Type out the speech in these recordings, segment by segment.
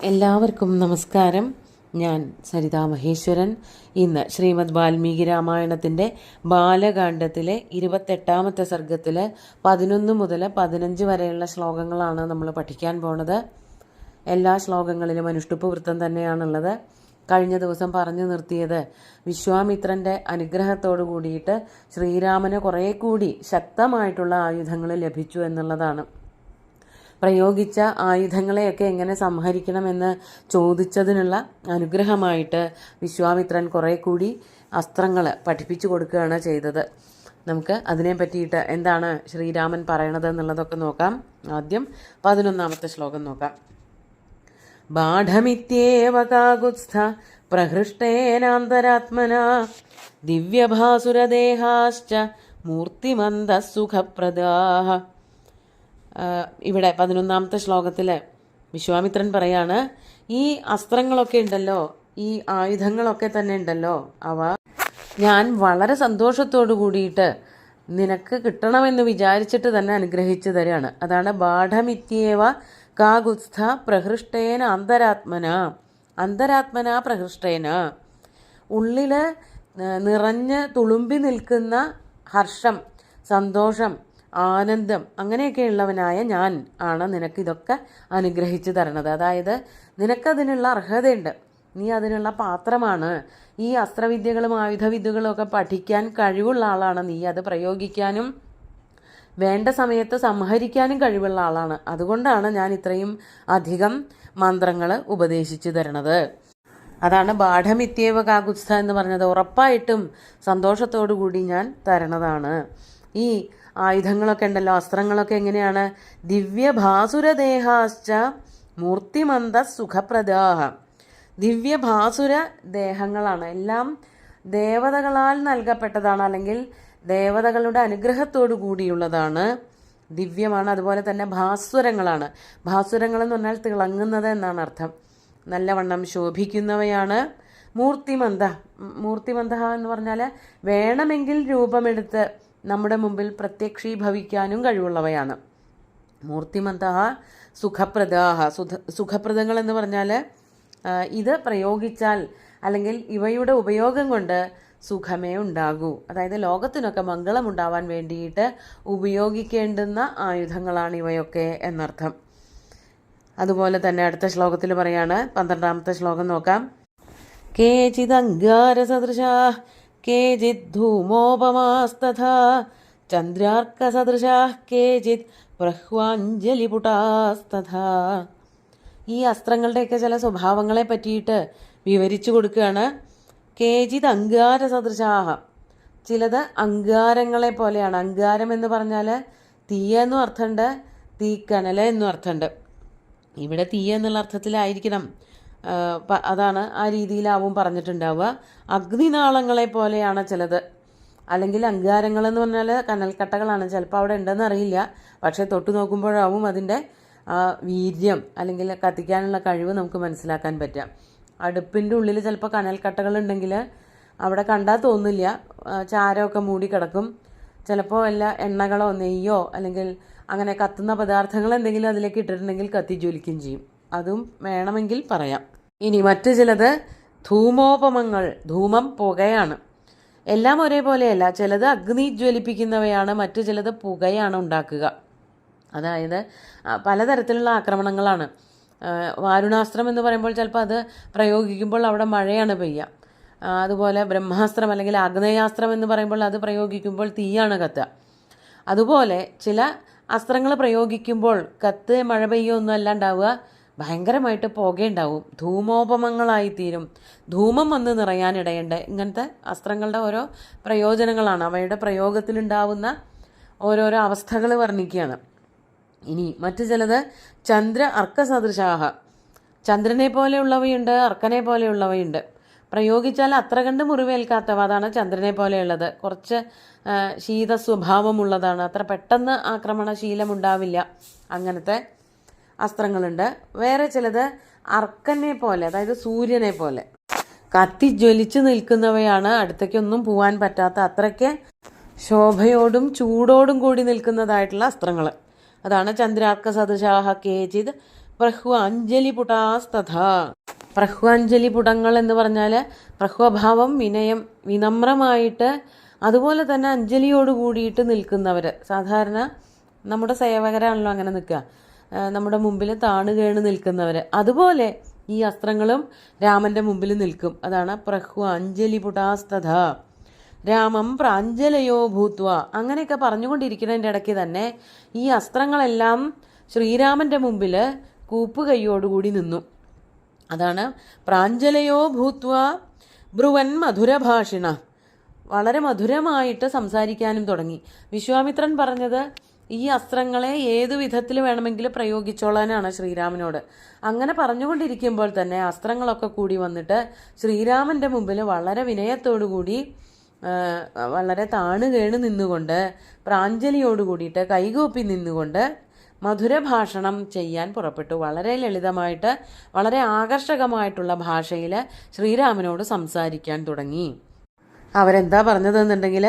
എല്ലാവർക്കും നമസ്കാരം. ഞാൻ സരിതാ മഹേശ്വരൻ. ഇന്ന് ശ്രീമദ് വാൽമീകി രാമായണത്തിൻ്റെ ബാലകാണ്ഡത്തിലെ 28ാമത്തെ സർഗത്തിൽ 11 മുതൽ 15 വരെയുള്ള ശ്ലോകങ്ങളാണ് നമ്മൾ പഠിക്കാൻ പോണത്. എല്ലാ ശ്ലോകങ്ങളിലും അനുഷ്ടുപ്പ് വൃത്തം തന്നെയാണുള്ളത്. കഴിഞ്ഞ ദിവസം പറഞ്ഞു നിർത്തിയത് വിശ്വാമിത്രൻ്റെ അനുഗ്രഹത്തോടു കൂടിയിട്ട് ശ്രീരാമന് കുറേ കൂടി ശക്തമായിട്ടുള്ള ആയുധങ്ങൾ ലഭിച്ചു എന്നുള്ളതാണ്. പ്രയോഗിച്ച ആയുധങ്ങളെയൊക്കെ എങ്ങനെ സംഹരിക്കണമെന്ന് ചോദിച്ചതിനുള്ള അനുഗ്രഹമായിട്ട് വിശ്വാമിത്രൻ കുറേ കൂടി അസ്ത്രങ്ങൾ പഠിപ്പിച്ചു കൊടുക്കുകയാണ് ചെയ്തത്. നമുക്ക് അതിനെ പറ്റിയിട്ട് എന്താണ് ശ്രീരാമൻ പറയണത് എന്നുള്ളതൊക്കെ നോക്കാം. ആദ്യം 11ാമത്തെ ശ്ലോകം നോക്കാം. ബാഢമിത്യേവ കാകുത്സ്ഥ പ്രഹൃഷ്ടേനാന്തരാത്മനാ ദിവ്യഭാസുരദേഹാശ്ച മൂർത്തിമന്ദസുഖപ്രദാഃ. ഇവിടെ 11ാമത്തെ ശ്ലോകത്തിൽ വിശ്വാമിത്രൻ പറയാണ്, ഈ അസ്ത്രങ്ങളൊക്കെ ഉണ്ടല്ലോ, ഈ ആയുധങ്ങളൊക്കെ തന്നെ ഉണ്ടല്ലോ, അവ ഞാൻ വളരെ സന്തോഷത്തോടു കൂടിയിട്ട് നിനക്ക് കിട്ടണമെന്ന് വിചാരിച്ചിട്ട് തന്നെ അനുഗ്രഹിച്ചു തരികയാണ്. അതാണ് ബാഢമിത്യേവ കാകുത്സ്ഥ പ്രഹൃഷ്ടേന അന്തരാത്മന പ്രഹൃഷ്ടേന. ഉള്ളിൽ നിറഞ്ഞ് തുളുമ്പി നിൽക്കുന്ന ഹർഷം, സന്തോഷം, ആനന്ദം അങ്ങനെയൊക്കെയുള്ളവനായ ഞാൻ ആണ് നിനക്കിതൊക്കെ അനുഗ്രഹിച്ചു തരണത്. അതായത് നിനക്കതിനുള്ള അർഹതയുണ്ട്, നീ അതിനുള്ള പാത്രമാണ്. ഈ അസ്ത്രവിദ്യകളും ആയുധവിദ്യകളും ഒക്കെ പഠിക്കാൻ കഴിവുള്ള ആളാണ് നീ. അത് പ്രയോഗിക്കാനും വേണ്ട സമയത്ത് സംഹരിക്കാനും കഴിവുള്ള ആളാണ്. അതുകൊണ്ടാണ് ഞാൻ ഇത്രയും അധികം മന്ത്രങ്ങൾ ഉപദേശിച്ചു തരണത്. അതാണ് ബാഢമിത്യേവ കാകുത്സ്ഥ എന്ന് പറഞ്ഞത്. ഉറപ്പായിട്ടും സന്തോഷത്തോടു കൂടി ഞാൻ തരണതാണ്. ഈ ആയുധങ്ങളൊക്കെ ഉണ്ടല്ലോ, അസ്ത്രങ്ങളൊക്കെ എങ്ങനെയാണ്? ദിവ്യഭാസുരദേഹാശ്ച മൂർത്തിമന്ദ സുഖപ്രദാഃ. ദിവ്യഭാസുര ദേഹങ്ങളാണ്, എല്ലാം ദേവതകളാൽ നൽകപ്പെട്ടതാണ്, അല്ലെങ്കിൽ ദേവതകളുടെ അനുഗ്രഹത്തോടു കൂടിയുള്ളതാണ്, ദിവ്യമാണ്. അതുപോലെ തന്നെ ഭാസ്വരങ്ങളാണ്. ഭാസ്വരങ്ങൾ എന്ന് പറഞ്ഞാൽ തിളങ്ങുന്നത് എന്നാണ് അർത്ഥം. നല്ലവണ്ണം ശോഭിക്കുന്നവയാണ്. മൂർത്തിമന്ദ എന്ന് പറഞ്ഞാൽ വേണമെങ്കിൽ രൂപമെടുത്ത് നമ്മുടെ മുമ്പിൽ പ്രത്യക്ഷീഭവിക്കാനും കഴിവുള്ളവയാണ്. മൂർത്തിമന്ത സുഖപ്രദാഹ. സുഖപ്രദങ്ങൾ എന്ന് പറഞ്ഞാൽ ഇത് പ്രയോഗിച്ചാൽ അല്ലെങ്കിൽ ഇവയുടെ ഉപയോഗം കൊണ്ട് സുഖമേ ഉണ്ടാകൂ. അതായത് ലോകത്തിനൊക്കെ മംഗളമുണ്ടാവാൻ വേണ്ടിയിട്ട് ഉപയോഗിക്കേണ്ടുന്ന ആയുധങ്ങളാണ് ഇവയൊക്കെ എന്നർത്ഥം. അതുപോലെ തന്നെ അടുത്ത ശ്ലോകത്തിൽ പറയാണ്, 12ാമത്തെ ശ്ലോകം നോക്കാം. കേചിത് അംഗാരസദൃശാ കേചിത് ധൂമോപമാസ്തഥാ ചന്ദ്രാർക്കസദൃശാഃ കേചിത് പ്രഹ്വാഞ്ജലിപുടാസ്തഥാ. ഈ അസ്ത്രങ്ങളുടെയൊക്കെ ചില സ്വഭാവങ്ങളെ പറ്റിയിട്ട് വിവരിച്ചു കൊടുക്കുകയാണ്. കേചിത് അംഗാരസദൃശാഃ. ചിലത് അംഗാരങ്ങളെ പോലെയാണ്. അംഗാരം എന്ന് പറഞ്ഞാൽ തീയ എന്നും അർത്ഥമുണ്ട്, തീക്കനൽ എന്നും അർത്ഥമുണ്ട്. ഇവിടെ തീയ എന്നുള്ള അർത്ഥത്തിലായിരിക്കണം, അതാണ് ആ രീതിയിലാവും പറഞ്ഞിട്ടുണ്ടാവുക. അഗ്നിനാളങ്ങളെ പോലെയാണ് ചിലത്. അല്ലെങ്കിൽ അംഗാരങ്ങളെന്ന് പറഞ്ഞാൽ കനൽക്കട്ടകളാണ്. ചിലപ്പോൾ അവിടെ ഉണ്ടെന്ന് അറിയില്ല, പക്ഷേ തൊട്ട് നോക്കുമ്പോഴാവും അതിൻ്റെ വീര്യം അല്ലെങ്കിൽ കത്തിക്കാനുള്ള കഴിവ് നമുക്ക് മനസ്സിലാക്കാൻ പറ്റുക. അടുപ്പിൻ്റെ ഉള്ളിൽ ചിലപ്പോൾ കനൽക്കട്ടകൾ ഉണ്ടെങ്കിൽ അവിടെ കണ്ടാൽ തോന്നില്ല, ചാരമൊക്കെ മൂടി കിടക്കും. ചിലപ്പോൾ എല്ലാ എണ്ണകളോ നെയ്യോ അല്ലെങ്കിൽ അങ്ങനെ കത്തുന്ന പദാർത്ഥങ്ങൾ എന്തെങ്കിലും അതിലേക്ക് ഇട്ടിട്ടുണ്ടെങ്കിൽ കത്തി ജ്വലിക്കുകയും ചെയ്യും. അതും വേണമെങ്കിൽ പറയാം. ഇനി മറ്റു ചിലത് ധൂമോപമങ്ങൾ. ധൂമം പുകയാണ്. എല്ലാം ഒരേപോലെയല്ല, ചിലത് അഗ്നി ജ്വലിപ്പിക്കുന്നവയാണ്, മറ്റു ചിലത് പുകയാണ് ഉണ്ടാക്കുക. അതായത് പലതരത്തിലുള്ള ആക്രമണങ്ങളാണ്. വാരുണാസ്ത്രം എന്ന് പറയുമ്പോൾ ചിലപ്പോൾ അത് പ്രയോഗിക്കുമ്പോൾ അവിടെ മഴയാണ് പെയ്യുക. അതുപോലെ ബ്രഹ്മാസ്ത്രം അല്ലെങ്കിൽ ആഗ്നേയാസ്ത്രം എന്ന് പറയുമ്പോൾ അത് പ്രയോഗിക്കുമ്പോൾ തീയാണ് കത്തുക. അതുപോലെ ചില അസ്ത്രങ്ങൾ പ്രയോഗിക്കുമ്പോൾ കത്ത് മഴ പെയ്യൊന്നും അല്ല ഉണ്ടാവുക, ഭയങ്കരമായിട്ട് പുകയുണ്ടാവും, ധൂമോപമങ്ങളായിത്തീരും, ധൂമം വന്ന് നിറയാനിടയുണ്ട്. ഇങ്ങനത്തെ അസ്ത്രങ്ങളുടെ ഓരോ പ്രയോജനങ്ങളാണ്, അവയുടെ പ്രയോഗത്തിലുണ്ടാവുന്ന ഓരോരോ അവസ്ഥകൾ വർണ്ണിക്കുകയാണ്. ഇനി മറ്റു ചിലത് ചന്ദ്ര അർക്കസദൃശാഹ. ചന്ദ്രനെ പോലെയുള്ളവയുണ്ട്, അർക്കനെ പോലെയുള്ളവയുണ്ട്. പ്രയോഗിച്ചാൽ അത്ര കണ്ട് മുറിവേൽക്കാത്തവ, അതാണ് ചന്ദ്രനെ പോലെയുള്ളത്. കുറച്ച് ശീത സ്വഭാവമുള്ളതാണ്, അത്ര പെട്ടെന്ന് ആക്രമണശീലമുണ്ടാവില്ല. അങ്ങനത്തെ അസ്ത്രങ്ങളുണ്ട്. വേറെ ചിലത് അർക്കനെ പോലെ, അതായത് സൂര്യനെ പോലെ കത്തിജ്വലിച്ച് നിൽക്കുന്നവയാണ്. അടുത്തേക്കൊന്നും പോകാൻ പറ്റാത്ത അത്രയ്ക്ക് ശോഭയോടും ചൂടോടും കൂടി നിൽക്കുന്നതായിട്ടുള്ള അസ്ത്രങ്ങൾ. അതാണ് ചന്ദ്രാർക്ക സദൃശാഹ കേചിത് പ്രഹ്വാഞ്ജലിപുടാസ്തഥ. പ്രഹ്വാഞ്ജലിപുടങ്ങൾ എന്ന് പറഞ്ഞാൽ പ്രഹ്വഭാവം, വിനയം, വിനമ്രമായിട്ട് അതുപോലെ തന്നെ അഞ്ജലിയോട് കൂടിയിട്ട് നിൽക്കുന്നവർ. സാധാരണ നമ്മുടെ സേവകരാണല്ലോ അങ്ങനെ നിൽക്കുക, നമ്മുടെ മുമ്പിൽ താണുകേണ് നിൽക്കുന്നവർ. അതുപോലെ ഈ അസ്ത്രങ്ങളും രാമൻ്റെ മുമ്പിൽ നിൽക്കും. അതാണ് പ്രഹ്വാഞ്ജലിപുടാസ്തഥ. രാമം പ്രാഞ്ജലയോ ഭൂത്വ. അങ്ങനെയൊക്കെ പറഞ്ഞുകൊണ്ടിരിക്കുന്നതിൻ്റെ ഇടയ്ക്ക് തന്നെ ഈ അസ്ത്രങ്ങളെല്ലാം ശ്രീരാമൻ്റെ മുമ്പിൽ കൂപ്പുകൈയോടുകൂടി നിന്നു. അതാണ് പ്രാഞ്ജലയോ ഭൂത്വ ബ്രുവൻ മധുരഭാഷിണ. വളരെ മധുരമായിട്ട് സംസാരിക്കാനും തുടങ്ങി. വിശ്വാമിത്രൻ പറഞ്ഞത് ഈ അസ്ത്രങ്ങളെ ഏതു വിധത്തിൽ വേണമെങ്കിലും പ്രയോഗിച്ചോളാനാണ് ശ്രീരാമനോട്. അങ്ങനെ പറഞ്ഞുകൊണ്ടിരിക്കുമ്പോൾ തന്നെ അസ്ത്രങ്ങളൊക്കെ കൂടി വന്നിട്ട് ശ്രീരാമൻ്റെ മുമ്പിൽ വളരെ വിനയത്തോടുകൂടി വളരെ താണുകേണ് നിന്നുകൊണ്ട് പ്രാഞ്ജലിയോട് കൂടിയിട്ട് കൈകൂപ്പി നിന്നുകൊണ്ട് മധുരഭാഷണം ചെയ്യാൻ പുറപ്പെട്ടു. വളരെ ലളിതമായിട്ട് വളരെ ആകർഷകമായിട്ടുള്ള ഭാഷയിൽ ശ്രീരാമനോട് സംസാരിക്കാൻ തുടങ്ങി. അവരെന്താ പറഞ്ഞതെന്നുണ്ടെങ്കിൽ,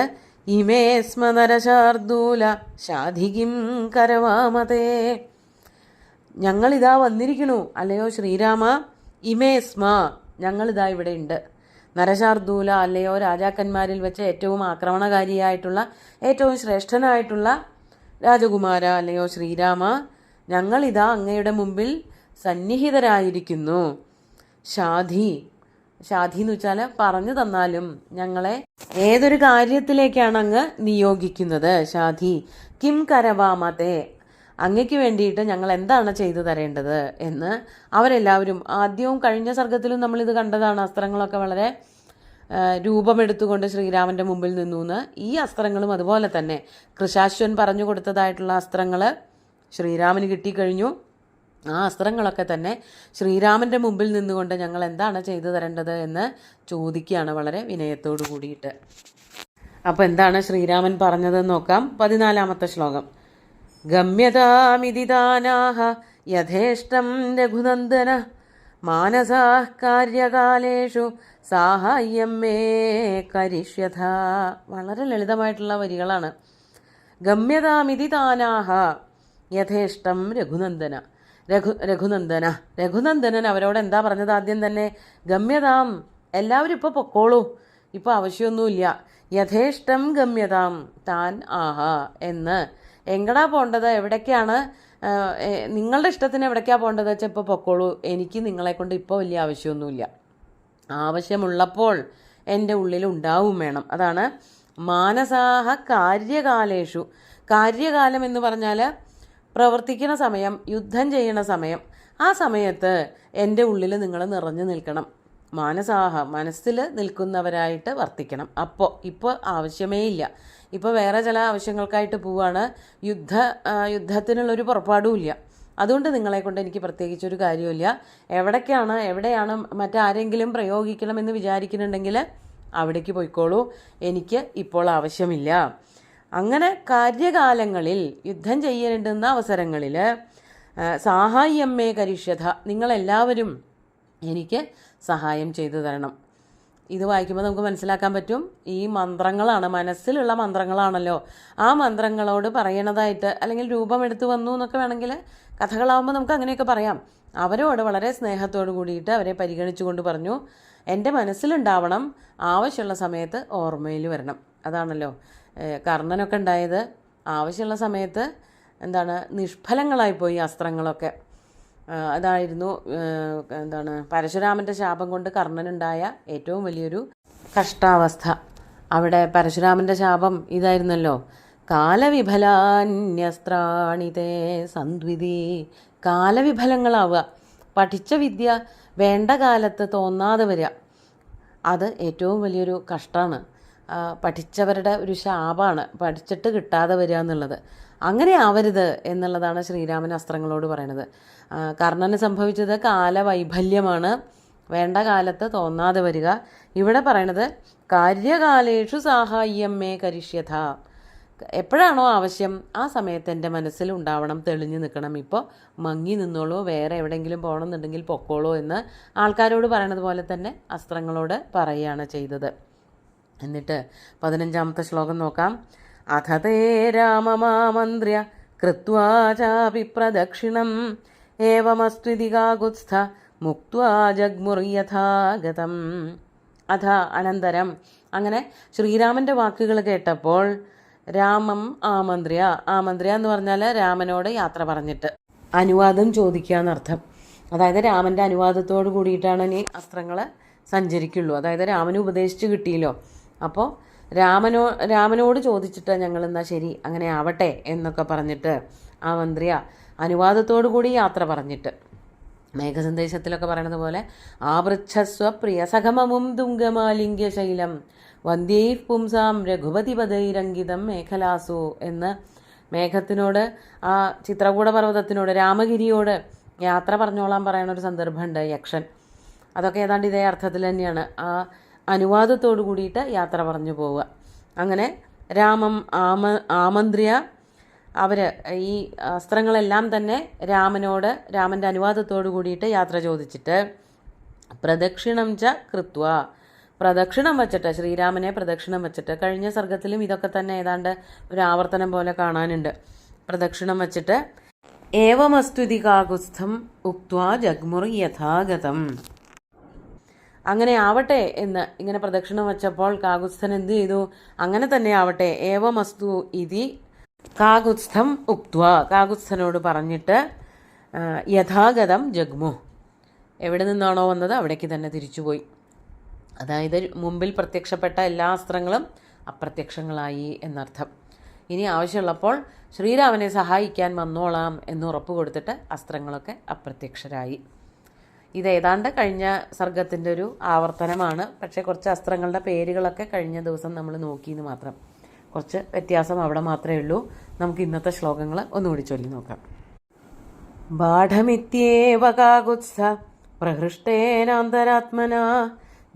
ഇമേ സ്മ നരശാർദൂല ശാധികിം കരവാമതേ. ഞങ്ങളിതാ വന്നിരിക്കണു, അല്ലയോ ശ്രീരാമ. ഇമേ സ്മ, ഞങ്ങളിതാ ഇവിടെ ഉണ്ട്. നരശാർദൂല, അല്ലയോ രാജാക്കന്മാരിൽ വെച്ച് ഏറ്റവും ആക്രമണകാരിയായിട്ടുള്ള ഏറ്റവും ശ്രേഷ്ഠനായിട്ടുള്ള രാജകുമാര, അല്ലയോ ശ്രീരാമ, ഞങ്ങളിതാ അങ്ങയുടെ മുമ്പിൽ സന്നിഹിതരായിരിക്കുന്നു. ഷാധി, ഷാധി എന്ന് വെച്ചാൽ പറഞ്ഞു തന്നാലും ഞങ്ങളെ ഏതൊരു കാര്യത്തിലേക്കാണ് അങ്ങ് നിയോഗിക്കുന്നത്. ഷാധി കിം കരവാമതേ, അങ്ങയ്ക്ക് വേണ്ടിയിട്ട് ഞങ്ങൾ എന്താണ് ചെയ്തു തരേണ്ടത് എന്ന് അവരെല്ലാവരും. ആദ്യവും കഴിഞ്ഞ സർഗത്തിലും നമ്മളിത് കണ്ടതാണ്. അസ്ത്രങ്ങളൊക്കെ വളരെ രൂപമെടുത്തുകൊണ്ട് ശ്രീരാമൻ്റെ മുമ്പിൽ നിന്നു എന്ന്. ഈ അസ്ത്രങ്ങളും അതുപോലെ തന്നെ കൃശാശ്വൻ പറഞ്ഞു കൊടുത്തതായിട്ടുള്ള അസ്ത്രങ്ങൾ ശ്രീരാമന് കിട്ടിക്കഴിഞ്ഞു. ആ അസ്ത്രങ്ങളൊക്കെ തന്നെ ശ്രീരാമൻ്റെ മുമ്പിൽ നിന്നുകൊണ്ട് ഞങ്ങൾ എന്താണ് ചെയ്തു തരേണ്ടത് എന്ന് ചോദിക്കുകയാണ് വളരെ വിനയത്തോടു കൂടിയിട്ട്. അപ്പോൾ എന്താണ് ശ്രീരാമൻ പറഞ്ഞതെന്ന് നോക്കാം. 14-ാമത്തെ ശ്ലോകം. ഗമ്യതാമിതിദാനാഹ യഥേഷ്ടം രഘുനന്ദന മാനസാഃ കാര്യകാലേഷു സാഹായ്യം മേ കരിഷ്യഥ. വളരെ ലളിതമായിട്ടുള്ള വരികളാണ്. ഗമ്യതാമിതിദാനാഹ യഥേഷ്ടം രഘുനന്ദന. രഘുനന്ദനൻ അവരോട് എന്താ പറഞ്ഞത്? ആദ്യം തന്നെ ഗമ്യതാം, എല്ലാവരും ഇപ്പോൾ പൊക്കോളൂ, ഇപ്പോൾ ആവശ്യമൊന്നുമില്ല. യഥേഷ്ടം ഗമ്യതാം, താൻ ആഹാ എന്ന്. എങ്ങടാ പോകേണ്ടത്, എവിടേക്കാണ് നിങ്ങളുടെ ഇഷ്ടത്തിന് എവിടേക്കാണ് പോകേണ്ടത് വെച്ചാൽ ഇപ്പോൾ പൊക്കോളൂ, എനിക്ക് നിങ്ങളെ കൊണ്ട് ഇപ്പോൾ വലിയ ആവശ്യമൊന്നുമില്ല. ആവശ്യമുള്ളപ്പോൾ എൻ്റെ ഉള്ളിൽ ഉണ്ടാവും വേണം. അതാണ് മാനസാഹ കാര്യകാലേഷു. കാര്യകാലം എന്ന് പറഞ്ഞാൽ പ്രവർത്തിക്കുന്ന സമയം, യുദ്ധം ചെയ്യുന്ന സമയം. ആ സമയത്ത് എൻ്റെ ഉള്ളിൽ നിങ്ങൾ നിറഞ്ഞു നിൽക്കണം. മാനസാഹ, മനസ്സിൽ നിൽക്കുന്നവരായിട്ട് വർത്തിക്കണം. ഇപ്പോൾ ആവശ്യമേ ഇല്ല. ഇപ്പോൾ വേറെ ചില ആവശ്യങ്ങൾക്കായിട്ട് പോവാണ്. യുദ്ധത്തിനുള്ളൊരു പുറപ്പാടുമില്ല. അതുകൊണ്ട് നിങ്ങളെ കൊണ്ട് എനിക്ക് പ്രത്യേകിച്ചൊരു കാര്യമില്ല. എവിടെയാണ് മറ്റാരെങ്കിലും പ്രയോഗിക്കണമെന്ന് വിചാരിക്കുന്നുണ്ടെങ്കിൽ അവിടേക്ക് പോയിക്കോളൂ, എനിക്ക് ഇപ്പോൾ ആവശ്യമില്ല. അങ്ങനെ കാര്യകാലങ്ങളിൽ, യുദ്ധം ചെയ്യേണ്ടുന്ന അവസരങ്ങളിൽ സാഹായ്യമ്മേ കരിഷ്യഥ, നിങ്ങളെല്ലാവരും എനിക്ക് സഹായം ചെയ്തു തരണം. ഇത് വായിക്കുമ്പോൾ നമുക്ക് മനസ്സിലാക്കാൻ പറ്റും, ഈ മന്ത്രങ്ങളാണ്, മനസ്സിലുള്ള മന്ത്രങ്ങളാണല്ലോ. ആ മന്ത്രങ്ങളോട് പറയണതായിട്ട്, അല്ലെങ്കിൽ രൂപമെടുത്ത് വന്നു എന്നൊക്കെ വേണമെങ്കിൽ കഥകളാവുമ്പോൾ നമുക്ക് അങ്ങനെയൊക്കെ പറയാം. അവരോട് വളരെ സ്നേഹത്തോടു കൂടിയിട്ട് അവരെ പരിഗണിച്ചുകൊണ്ട് പറഞ്ഞു, എൻ്റെ മനസ്സിലുണ്ടാവണം, ആവശ്യമുള്ള സമയത്ത് ഓർമ്മയിൽ വരണം. അതാണല്ലോ കർണനൊക്കെ ഉണ്ടായത്. ആവശ്യമുള്ള സമയത്ത് നിഷ്ഫലങ്ങളായിപ്പോയി അസ്ത്രങ്ങളൊക്കെ. അതായിരുന്നു പരശുരാമൻ്റെ ശാപം കൊണ്ട് കർണനുണ്ടായ ഏറ്റവും വലിയൊരു കഷ്ടാവസ്ഥ. അവിടെ പരശുരാമൻ്റെ ശാപം ഇതായിരുന്നല്ലോ, കാലവിഫലാന്യസ്ത്രാണിതേ സന്ധ്വിതി. കാലവിഫലങ്ങളാവുക, പഠിച്ച വിദ്യ വേണ്ട കാലത്ത് തോന്നാതെ വരിക, അത് ഏറ്റവും വലിയൊരു കഷ്ടമാണ്. പഠിച്ചവരുടെ ഒരു ശാപമാണ് പഠിച്ചിട്ട് കിട്ടാതെ വരിക എന്നുള്ളത്. അങ്ങനെ ആവരുത് എന്നുള്ളതാണ് ശ്രീരാമൻ അസ്ത്രങ്ങളോട് പറയണത്. കർണന് സംഭവിച്ചത് കാലവൈഫല്യമാണ്, വേണ്ട കാലത്ത് തോന്നാതെ വരിക. ഇവിടെ പറയണത് കാര്യകാലേഷു സാഹായ്യം മേ കരിഷ്യഥ. എപ്പോഴാണോ ആവശ്യം ആ സമയത്ത് എൻ്റെ മനസ്സിൽ ഉണ്ടാവണം, തെളിഞ്ഞു നിൽക്കണം. ഇപ്പോൾ മങ്ങി നിന്നോളൂ, വേറെ എവിടെയെങ്കിലും പോകണമെന്നുണ്ടെങ്കിൽ പൊക്കോളൂ എന്ന് ആൾക്കാരോട് പറയണത് പോലെ തന്നെ അസ്ത്രങ്ങളോട് പറയുകയാണ് ചെയ്തത്. എന്നിട്ട് 15-ാമത്തെ ശ്ലോകം നോക്കാം. അഥ തേ രാമമാമന്ത്ര്യ കൃത്വാ ചാപി പ്രദക്ഷിണം ഏവമസ്ത്വിതി കാകുത്സ്ഥ മുക്ത്വാ ജഗ്മുർയഥാഗതം. അഥ അനന്തരം, അങ്ങനെ ശ്രീരാമൻ്റെ വാക്കുകൾ കേട്ടപ്പോൾ രാമം ആമന്ത്ര്യ, ആമന്ത്ര്യ എന്ന് പറഞ്ഞാൽ രാമനോട് യാത്ര പറഞ്ഞിട്ട് അനുവാദം ചോദിക്കുക എന്നർത്ഥം. അതായത് രാമൻ്റെ അനുവാദത്തോട് കൂടിയിട്ടാണ് ഇനി അസ്ത്രങ്ങൾ സഞ്ചരിക്കുള്ളൂ. അതായത് രാമന് ഉപദേശിച്ച് കിട്ടിയല്ലോ. അപ്പോൾ രാമനോട് ചോദിച്ചിട്ട് ഞങ്ങൾ എന്നാൽ ശരി അങ്ങനെ ആവട്ടെ എന്നൊക്കെ പറഞ്ഞിട്ട് ആമന്ത്ര്യ അനുവാദത്തോടു കൂടി യാത്ര പറഞ്ഞിട്ട്, മേഘസന്ദേശത്തിലൊക്കെ പറയുന്നത് പോലെ ആവൃച്ഛസ്വ പ്രിയ സഖമമും തുംഗമാലിംഗ്യ ശൈലം വന്ധ്യൈ പുംസാം രഘുപതിപദൈരംഗിതം മേഖലാസു എന്ന് മേഘത്തിനോട്, ആ ചിത്രകൂട പർവ്വതത്തിനോട്, രാമഗിരിയോട് യാത്ര പറഞ്ഞോളാൻ പറയുന്ന ഒരു സന്ദർഭമുണ്ട് യക്ഷൻ. അതൊക്കെ ഏതാണ്ട് ഇതേ അർത്ഥത്തിൽ തന്നെയാണ്. ആ അനുവാദത്തോടു കൂടിയിട്ട് യാത്ര പറഞ്ഞു പോവുക. അങ്ങനെ രാമം ആമന്ത്ര്യ, അവർ ഈ അസ്ത്രങ്ങളെല്ലാം തന്നെ രാമനോട് രാമൻ്റെ അനുവാദത്തോടു കൂടിയിട്ട് യാത്ര ചോദിച്ചിട്ട് പ്രദക്ഷിണം ച കൃത്വ, പ്രദക്ഷിണം വച്ചിട്ട്, ശ്രീരാമനെ പ്രദക്ഷിണം വച്ചിട്ട്, കഴിഞ്ഞ സർഗത്തിലും ഇതൊക്കെ തന്നെ ഏതാണ്ട് ഒരു ആവർത്തനം പോലെ കാണാനുണ്ട്. പ്രദക്ഷിണം വച്ചിട്ട് ഏവമസ്തുതി കാകുസ്ഥം ഉക്ത്വാ ജഗ്മുർ യഥാഗതം, അങ്ങനെ ആവട്ടെ എന്ന് ഇങ്ങനെ പ്രദക്ഷിണം വച്ചപ്പോൾ കാകുസ്ഥൻ എന്ത് ചെയ്തു? അങ്ങനെ തന്നെ ആവട്ടെ, ഏവമസ്തു ഇതി കാകുസ്ഥം ഉക്ത്വാ, കാകുസ്ഥനോട് പറഞ്ഞിട്ട് യഥാഗതം ജഗ്മു, എവിടെ നിന്നാണോ വന്നത് അവിടേക്ക് തന്നെ തിരിച്ചുപോയി. അതായത് മുമ്പിൽ പ്രത്യക്ഷപ്പെട്ട എല്ലാ അസ്ത്രങ്ങളും അപ്രത്യക്ഷങ്ങളായി എന്നർത്ഥം. ഇനി ആവശ്യമുള്ളപ്പോൾ ശ്രീരാമനെ സഹായിക്കാൻ വന്നോളാം എന്ന് ഉറപ്പ് കൊടുത്തിട്ട് അസ്ത്രങ്ങളൊക്കെ അപ്രത്യക്ഷരായി. ഇത് ഏതാണ്ട് കഴിഞ്ഞ സർഗത്തിൻ്റെ ഒരു ആവർത്തനമാണ്. പക്ഷേ കുറച്ച് അസ്ത്രങ്ങളുടെ പേരുകളൊക്കെ കഴിഞ്ഞ ദിവസം നമ്മൾ നോക്കിയെന്ന് മാത്രം. കുറച്ച് വ്യത്യാസം അവിടെ മാത്രമേ ഉള്ളൂ. നമുക്ക് ഇന്നത്തെ ശ്ലോകങ്ങൾ ഒന്നുകൂടി ചൊല്ലി നോക്കാം. ബാഢമിത്യേവ കാകുത്സ്ഥ പ്രഹൃഷ്ടേനാന്തരാത്മനാ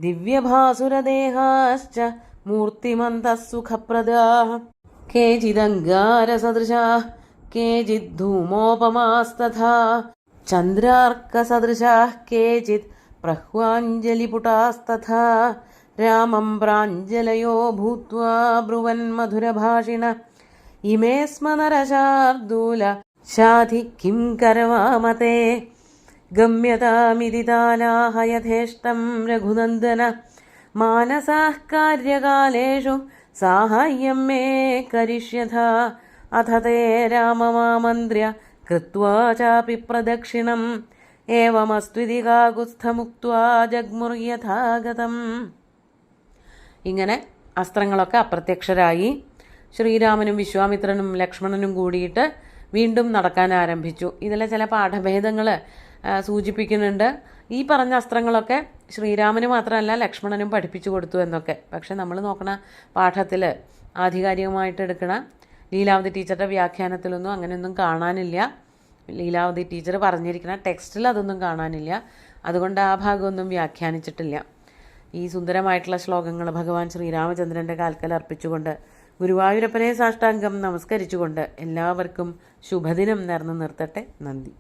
ദിവ്യഭാസുരദേഹാശ്ച മൂർത്തിമന്തഃ സുഖപ്രദാഃ കേചിദംഗാരസദൃശാഃ കേചിദ്ധൂമോപമാസ്തഥാ ചന്ദ്രാർക്കസദൃശാഃ കേചിത് പ്രഹ്വാഞ്ജലിപുടാസ്തഥാ രാമം പ്രാഞ്ജലയോ ഭൂത്വാ ബ്രുവൻ മധുരഭാഷിണഃ ഇമേ സ്മ നരശാർദൂല ശാധി കിം കർവാമതേ ഗമ്യതാമിതി താലാഹ യഥേഷ്ടം രഘുനന്ദന മാനസാഃ കാര്യകാലേഷു സാഹായ്യം മേ കരിഷ്യഥ അഥ തേ രാമമാമന്ത്ര്യ കൃത്വാ ചാപി പ്രദക്ഷിണം ഏവമസ്ത്വിതി കാകുസ്ഥമുക്ത്വാ ജഗ്മുർയഥാഗതം. ഇങ്ങനെ അസ്ത്രങ്ങളൊക്കെ അപ്രത്യക്ഷരായി. ശ്രീരാമനും വിശ്വാമിത്രനും ലക്ഷ്മണനും കൂടിയിട്ട് വീണ്ടും നടക്കാൻ ആരംഭിച്ചു. ഇതിലെ ചില പാഠഭേദങ്ങൾ സൂചിപ്പിക്കുന്നുണ്ട്. ഈ പറഞ്ഞ അസ്ത്രങ്ങളൊക്കെ ശ്രീരാമന് മാത്രമല്ല ലക്ഷ്മണനും പഠിപ്പിച്ചു കൊടുത്തു എന്നൊക്കെ. പക്ഷെ നമ്മൾ നോക്കണ പാഠത്തിൽ ആധികാരികമായിട്ട് എടുക്കണ ലീലാവതി ടീച്ചറുടെ വ്യാഖ്യാനത്തിലൊന്നും അങ്ങനെയൊന്നും കാണാനില്ല. ലീലാവതി ടീച്ചർ പറഞ്ഞിരിക്കുന്ന ടെക്സ്റ്റിൽ അതൊന്നും കാണാനില്ല. അതുകൊണ്ട് ആ ഭാഗമൊന്നും വ്യാഖ്യാനിച്ചിട്ടില്ല. ഈ സുന്ദരമായിട്ടുള്ള ശ്ലോകങ്ങൾ ഭഗവാൻ ശ്രീരാമചന്ദ്രൻ്റെ കാൽക്കൽ അർപ്പിച്ചുകൊണ്ട് ഗുരുവായൂരപ്പനെ സാഷ്ടാംഗം നമസ്കരിച്ചുകൊണ്ട് എല്ലാവർക്കും ശുഭദിനം നേർന്നു നിർത്തട്ടെ. നന്ദി.